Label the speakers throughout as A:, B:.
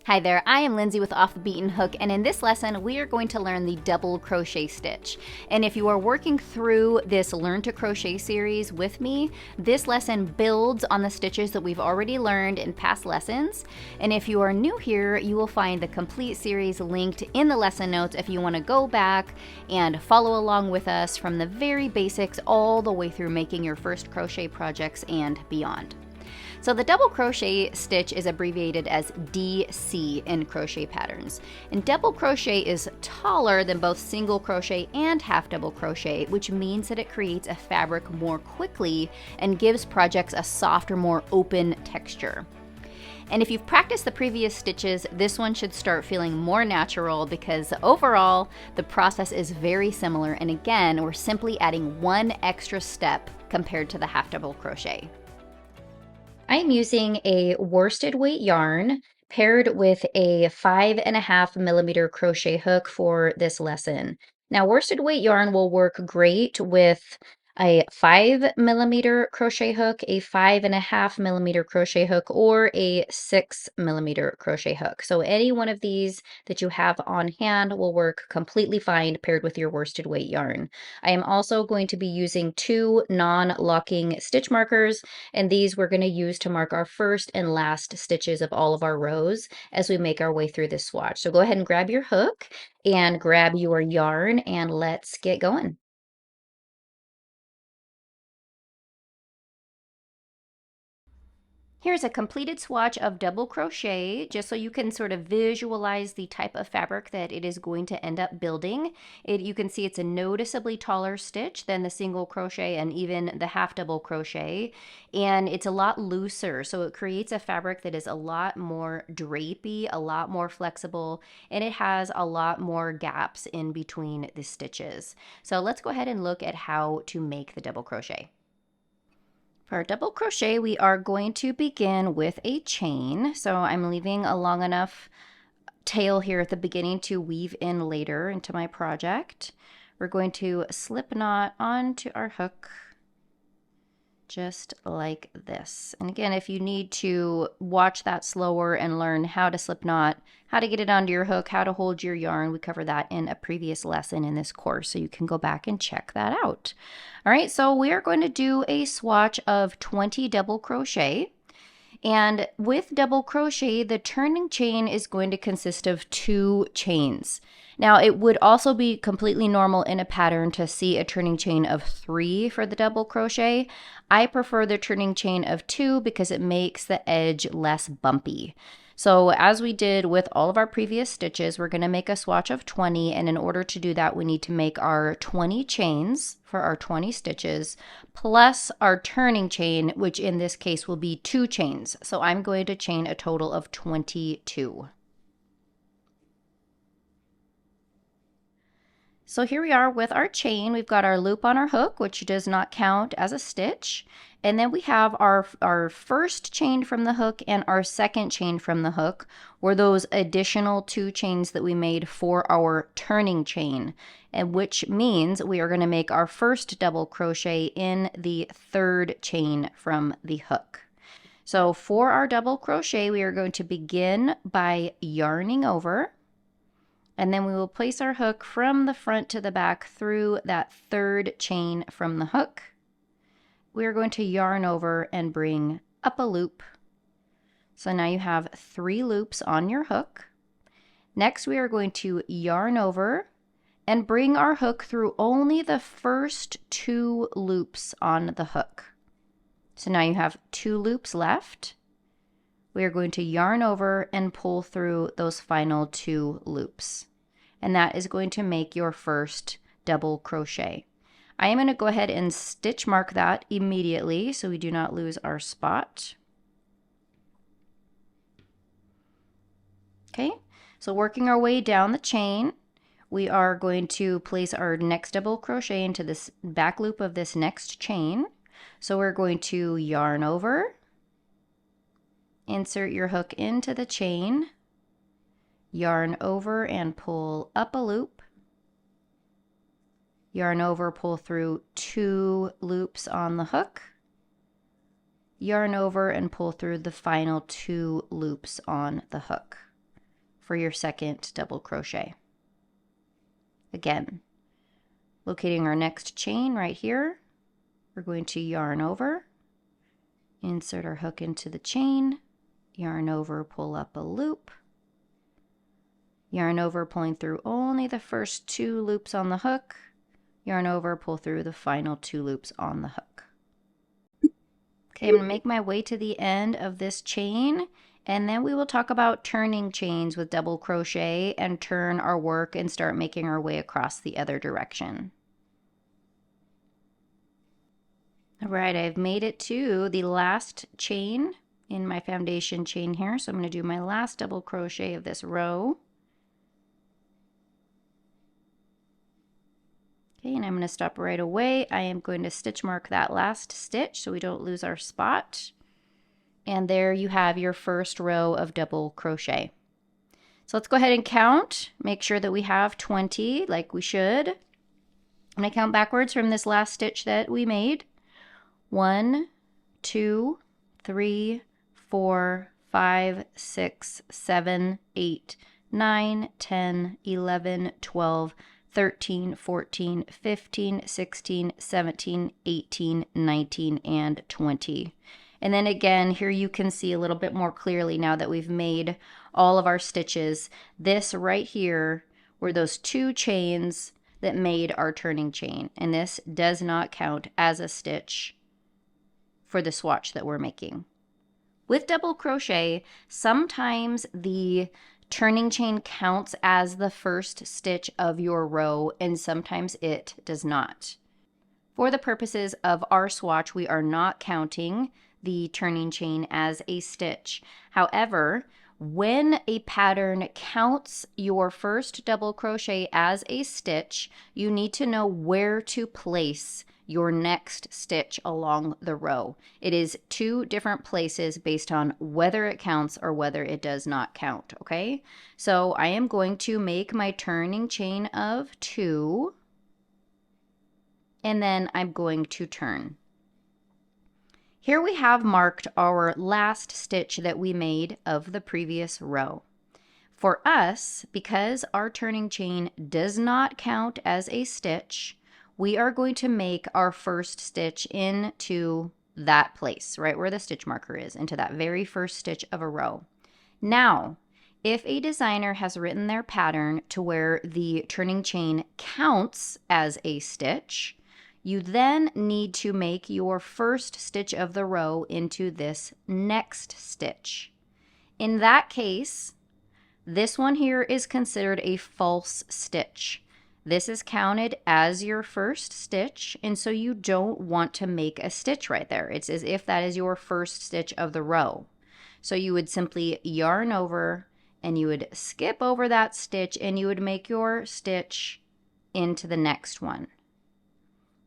A: Hi there, I am Lindsay with Off the Beaten Hook, and in this lesson we are going to learn the double crochet stitch. And if you are working through this Learn to Crochet series with me, this lesson builds on the stitches that we've already learned in past lessons. And if you are new here, you will find the complete series linked in the lesson notes if you want to go back and follow along with us from the very basics all the way through making your first crochet projects and beyond. So the double crochet stitch is abbreviated as DC in crochet patterns. And double crochet is taller than both single crochet and half double crochet, which means that it creates a fabric more quickly and gives projects a softer, more open texture. And if you've practiced the previous stitches, this one should start feeling more natural because overall the process is very similar, and again, we're simply adding one extra step compared to the half double crochet. I am using a worsted weight yarn paired with a 5.5mm crochet hook for this lesson. Now, worsted weight yarn will work great with a 5mm crochet hook, a 5.5mm crochet hook, or a 6mm crochet hook. So any one of these that you have on hand will work completely fine paired with your worsted weight yarn. I am also going to be using two non-locking stitch markers, and these we're going to use to mark our first and last stitches of all of our rows as we make our way through this swatch. So go ahead and grab your hook and grab your yarn, and let's get going. Here's a completed swatch of double crochet, just so you can sort of visualize the type of fabric that it is going to end up building. You can see it's a noticeably taller stitch than the single crochet and even the half double crochet, and it's a lot looser, so it creates a fabric that is a lot more drapey, a lot more flexible, and it has a lot more gaps in between the stitches. So let's go ahead and look at how to make the double crochet. For our double crochet, we are going to begin with a chain. So I'm leaving a long enough tail here at the beginning to weave in later into my project. We're going to slip knot onto our hook just like this. And again, if you need to watch that slower and learn how to slip knot, how to get it onto your hook, how to hold your yarn, we covered that in a previous lesson in this course, so you can go back and check that out. All right, so we are going to do a swatch of 20 double crochet. And with double crochet, the turning chain is going to consist of 2 chains. Now, it would also be completely normal in a pattern to see a turning chain of 3 for the double crochet. I prefer the turning chain of 2 because it makes the edge less bumpy. So as we did with all of our previous stitches, we're going to make a swatch of 20, and in order to do that, we need to make our 20 chains for our 20 stitches, plus our turning chain, which in this case will be 2 chains. So I'm going to chain a total of 22. So here we are with our chain. We've got our loop on our hook, which does not count as a stitch. And then we have our first chain from the hook and our second chain from the hook, were those additional 2 chains that we made for our turning chain, and which means we are going to make our first double crochet in the 3rd chain from the hook. So for our double crochet, we are going to begin by yarning over, and then we will place our hook from the front to the back through that 3rd chain from the hook. We are going to yarn over and bring up a loop. So now you have 3 loops on your hook. Next, we are going to yarn over and bring our hook through only the first 2 loops on the hook. So now you have 2 loops left. We are going to yarn over and pull through those final 2 loops. And that is going to make your first double crochet. I am going to go ahead and stitch mark that immediately so we do not lose our spot. Okay, so working our way down the chain, we are going to place our next double crochet into this back loop of this next chain. So we're going to yarn over, insert your hook into the chain, yarn over and pull up a loop, yarn over, pull through 2 loops on the hook, yarn over and pull through the final 2 loops on the hook. for your second double crochet. Again, locating our next chain right here, we're going to yarn over, insert our hook into the chain, yarn over, pull up a loop, yarn over, pulling through only the first 2 loops on the hook, yarn over, pull through the final 2 loops on the hook. Okay, I'm going to make my way to the end of this chain, and then we will talk about turning chains with double crochet and turn our work and start making our way across the other direction. All right, I've made it to the last chain in my foundation chain here, so I'm going to do my last double crochet of this row. Okay, and I'm going to stop right away. I am going to stitch mark that last stitch so we don't lose our spot. And there you have your first row of double crochet. So let's go ahead and count. Make sure that we have 20 like we should. I'm going to count backwards from this last stitch that we made. 1, 2, 3, 4, 5, 6, 7, 8, 9, 10, 11, 12, 13, 14, 15, 16, 17, 18, 19, and 20. And then again, here you can see a little bit more clearly now that we've made all of our stitches. This right here were those 2 chains that made our turning chain. And this does not count as a stitch for the swatch that we're making. With double crochet, sometimes the turning chain counts as the first stitch of your row, and sometimes it does not. For the purposes of our swatch, we are not counting the turning chain as a stitch. However, when a pattern counts your first double crochet as a stitch, you need to know where to place your next stitch along the row. It is 2 different places based on whether it counts or whether it does not count, okay? So I am going to make my turning chain of 2, and then I'm going to turn. Here we have marked our last stitch that we made of the previous row. For us, because our turning chain does not count as a stitch, we are going to make our first stitch into that place, right where the stitch marker is, into that very first stitch of a row. Now, if a designer has written their pattern to where the turning chain counts as a stitch, you then need to make your first stitch of the row into this next stitch. In that case, this one here is considered a false stitch. This is counted as your first stitch, and so you don't want to make a stitch right there. It's as if that is your first stitch of the row. So you would simply yarn over, and you would skip over that stitch, and you would make your stitch into the next one.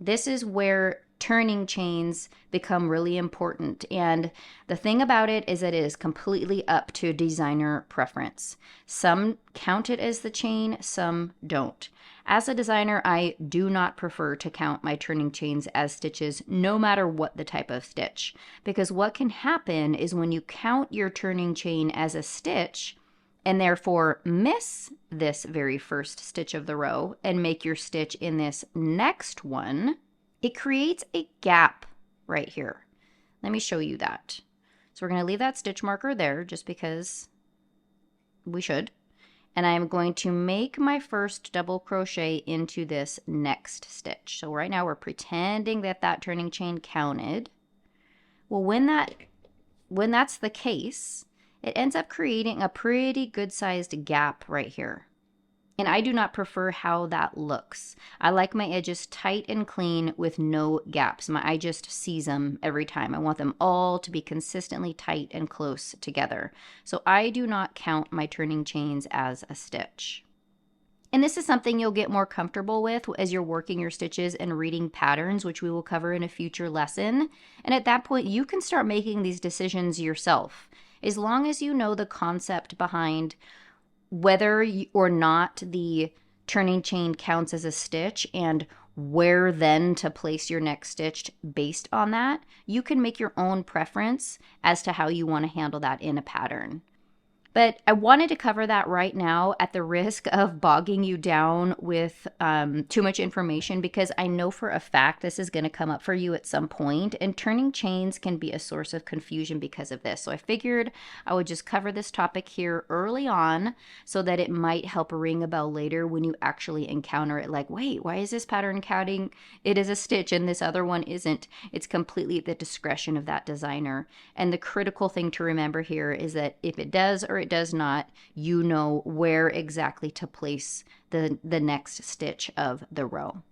A: This is where turning chains become really important, and the thing about it is that it is completely up to designer preference. Some count it as the chain, some don't. As a designer, I do not prefer to count my turning chains as stitches no matter what the type of stitch, because what can happen is when you count your turning chain as a stitch and therefore miss this very first stitch of the row and make your stitch in this next one, it creates a gap right here. Let me show you that. So we're going to leave that stitch marker there just because we should. And I'm going to make my first double crochet into this next stitch. So right now we're pretending that that turning chain counted. Well, when that's the case, it ends up creating a pretty good sized gap right here. And I do not prefer how that looks. I like my edges tight and clean with no gaps. My eye just sees them every time. I want them all to be consistently tight and close together. So I do not count my turning chains as a stitch. And this is something you'll get more comfortable with as you're working your stitches and reading patterns, which we will cover in a future lesson. And at that point, you can start making these decisions yourself. As long as you know the concept behind whether or not the turning chain counts as a stitch and where then to place your next stitch based on that, you can make your own preference as to how you want to handle that in a pattern. But I wanted to cover that right now at the risk of bogging you down with too much information, because I know for a fact this is going to come up for you at some point, and turning chains can be a source of confusion because of this. So I figured I would just cover this topic here early on so that it might help ring a bell later when you actually encounter it. Like, wait, why is this pattern counting it is a stitch and this other one isn't? It's completely at the discretion of that designer. And the critical thing to remember here is that if it does or it does not, you know where exactly to place the next stitch of the row. All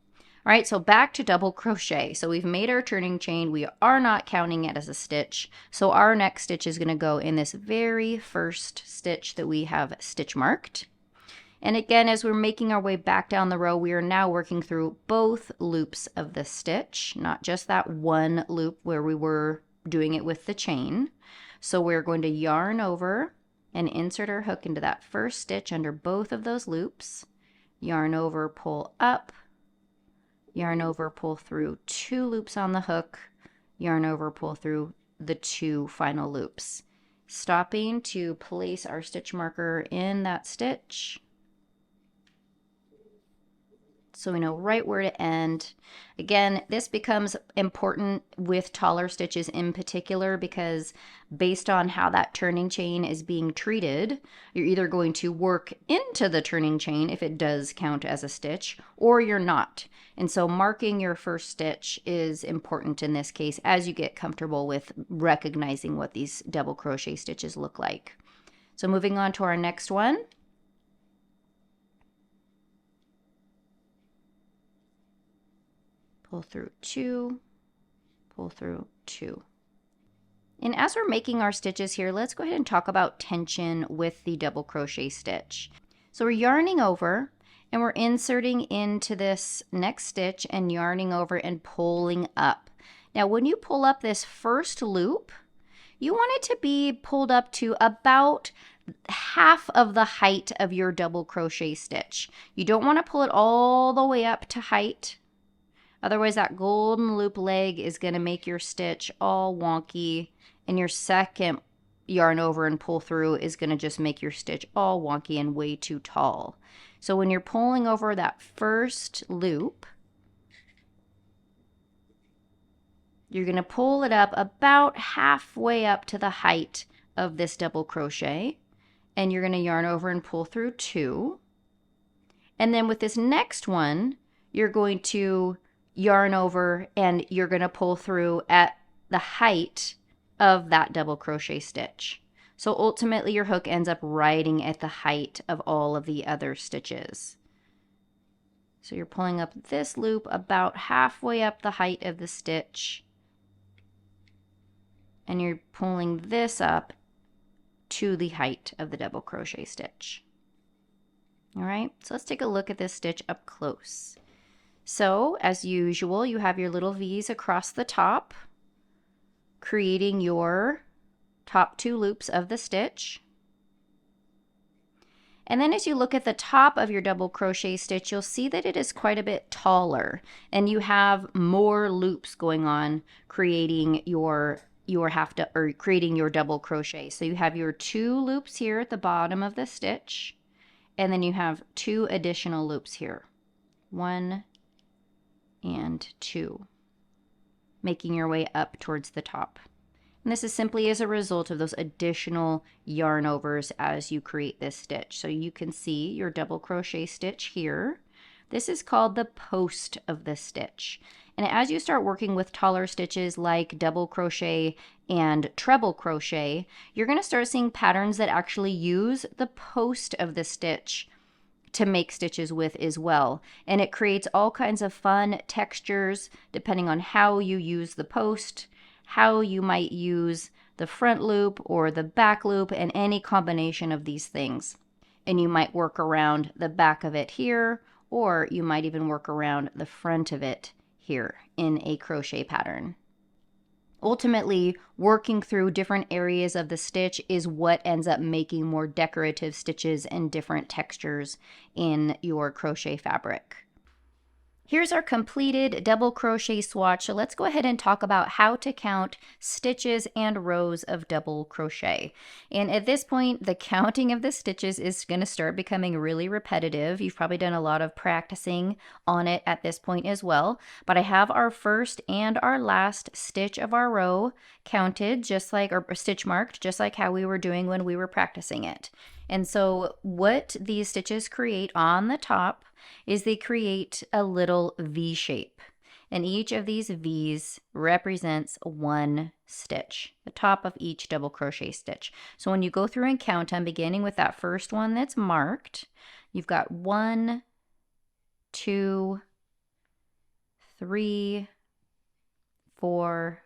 A: right, so back to double crochet. So we've made our turning chain. We are not counting it as a stitch. So our next stitch is going to go in this very first stitch that we have stitch marked. And again, as we're making our way back down the row, we are now working through both loops of the stitch, not just that one loop where we were doing it with the chain. So we're going to yarn over and insert our hook into that first stitch under both of those loops, yarn over, pull up, yarn over, pull through 2 loops on the hook, yarn over, pull through the 2 final loops, stopping to place our stitch marker in that stitch so we know right where to end. Again, this becomes important with taller stitches in particular, because based on how that turning chain is being treated, you're either going to work into the turning chain if it does count as a stitch, or you're not. And so marking your first stitch is important in this case as you get comfortable with recognizing what these double crochet stitches look like. So moving on to our next one. Pull through 2, pull through 2. And as we're making our stitches here, let's go ahead and talk about tension with the double crochet stitch. So we're yarning over and we're inserting into this next stitch and yarning over and pulling up. Now when you pull up this first loop, you want it to be pulled up to about half of the height of your double crochet stitch. You don't want to pull it all the way up to height. Otherwise, that golden loop leg is going to make your stitch all wonky, and your second yarn over and pull through is going to just make your stitch all wonky and way too tall. So when you're pulling over that first loop, you're going to pull it up about halfway up to the height of this double crochet, and you're going to yarn over and pull through 2. And then with this next one, you're going to yarn over and you're going to pull through at the height of that double crochet stitch. So ultimately your hook ends up riding at the height of all of the other stitches. So you're pulling up this loop about halfway up the height of the stitch, and you're pulling this up to the height of the double crochet stitch. All right, so let's take a look at this stitch up close. So as usual, you have your little V's across the top, creating your top 2 loops of the stitch. And then as you look at the top of your double crochet stitch, you'll see that it is quite a bit taller, and you have more loops going on, creating your creating your double crochet. So you have your 2 loops here at the bottom of the stitch, and then you have 2 additional loops here. 1 and 2, making your way up towards the top. And this is simply as a result of those additional yarn overs as you create this stitch. So you can see your double crochet stitch here. This is called the post of the stitch. And as you start working with taller stitches like double crochet and treble crochet, you're going to start seeing patterns that actually use the post of the stitch to make stitches with as well. And it creates all kinds of fun textures depending on how you use the post, how you might use the front loop or the back loop, and any combination of these things. And you might work around the back of it here, or you might even work around the front of it here in a crochet pattern. Ultimately, working through different areas of the stitch is what ends up making more decorative stitches and different textures in your crochet fabric. Here's our completed double crochet swatch. So let's go ahead and talk about how to count stitches and rows of double crochet. And at this point, the counting of the stitches is going to start becoming really repetitive. You've probably done a lot of practicing on it at this point as well. But I have our first and our last stitch of our row counted, just like, or stitch marked, just like how we were doing when we were practicing it. And so what these stitches create on the top is they create a little V shape. And each of these V's represents one stitch, the top of each double crochet stitch. So when you go through and count, I'm beginning with that first one that's marked. You've got 1, 2, 3, 4,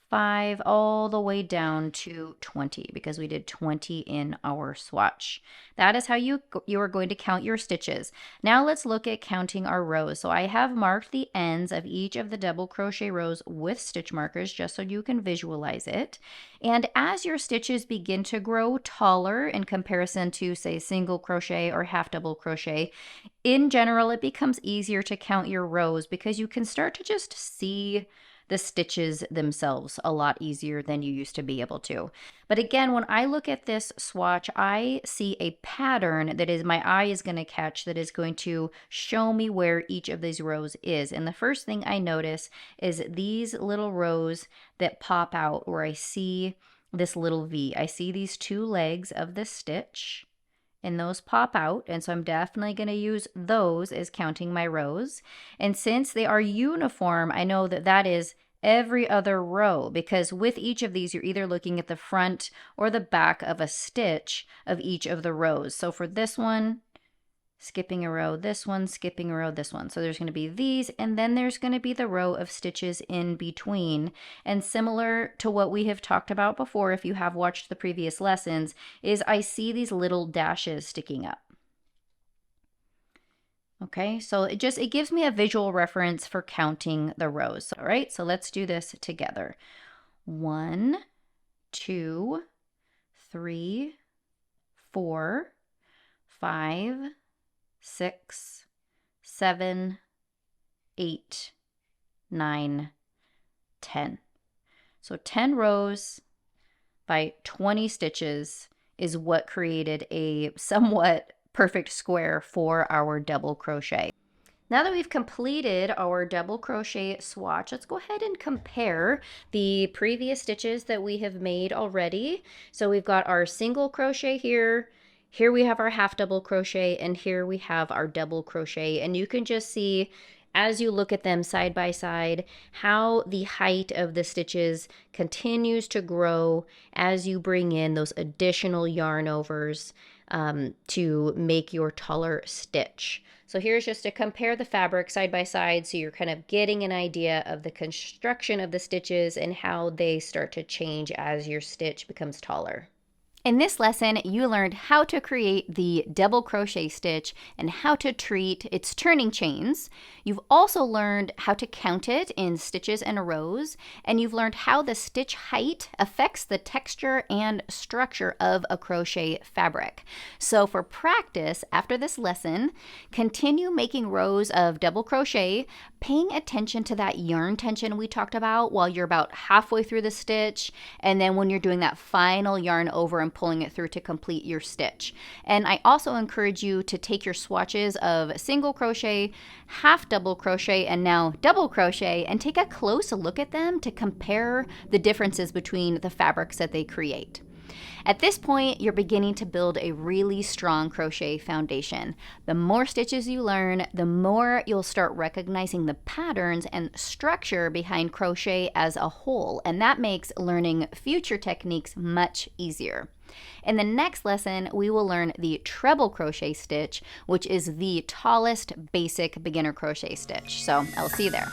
A: 5, all the way down to 20, because we did 20 in our swatch. That is how you are going to count your stitches. Now let's look at counting our rows. So I have marked the ends of each of the double crochet rows with stitch markers, just so you can visualize it. And as your stitches begin to grow taller in comparison to, say, single crochet or half double crochet, in general, it becomes easier to count your rows because you can start to just see the stitches themselves a lot easier than you used to be able to. But again, when I look at this swatch, I see a pattern that is my eye is going to catch, that is going to show me where each of these rows is. And the first thing I notice is these little rows that pop out where I see this little V. I see these two legs of the stitch, and those pop out, and so I'm definitely going to use those as counting my rows. And since they are uniform, I know that that is every other row, because with each of these, you're either looking at the front or the back of a stitch of each of the rows. So for this one, skipping a row, this one, skipping a row, this one. So there's going to be these, and then there's going to be the row of stitches in between. And similar to what we have talked about before, if you have watched the previous lessons, is I see these little dashes sticking up. Okay, so it gives me a visual reference for counting the rows. All right, so let's do this together. 1, 2, 3, 4, 5, 6, 7, 8, 9, 10. So 10 rows by 20 stitches is what created a somewhat perfect square for our double crochet. Now that we've completed our double crochet swatch, let's go ahead and compare the previous stitches that we have made already. So we've got our single crochet here. Here we have our half double crochet, and here we have our double crochet. And you can just see, as you look at them side by side, how the height of the stitches continues to grow as you bring in those additional yarn overs to make your taller stitch. So here's just to compare the fabric side by side, so you're kind of getting an idea of the construction of the stitches and how they start to change as your stitch becomes taller. In this lesson, you learned how to create the double crochet stitch and how to treat its turning chains. You've also learned how to count it in stitches and rows, and you've learned how the stitch height affects the texture and structure of a crochet fabric. So for practice, after this lesson, continue making rows of double crochet, paying attention to that yarn tension we talked about while you're about halfway through the stitch, and then when you're doing that final yarn over and pulling it through to complete your stitch. And I also encourage you to take your swatches of single crochet, half double crochet, and now double crochet, and take a close look at them to compare the differences between the fabrics that they create. At this point, you're beginning to build a really strong crochet foundation. The more stitches you learn, the more you'll start recognizing the patterns and structure behind crochet as a whole, and that makes learning future techniques much easier. In the next lesson, we will learn the treble crochet stitch, which is the tallest basic beginner crochet stitch. So I'll see you there.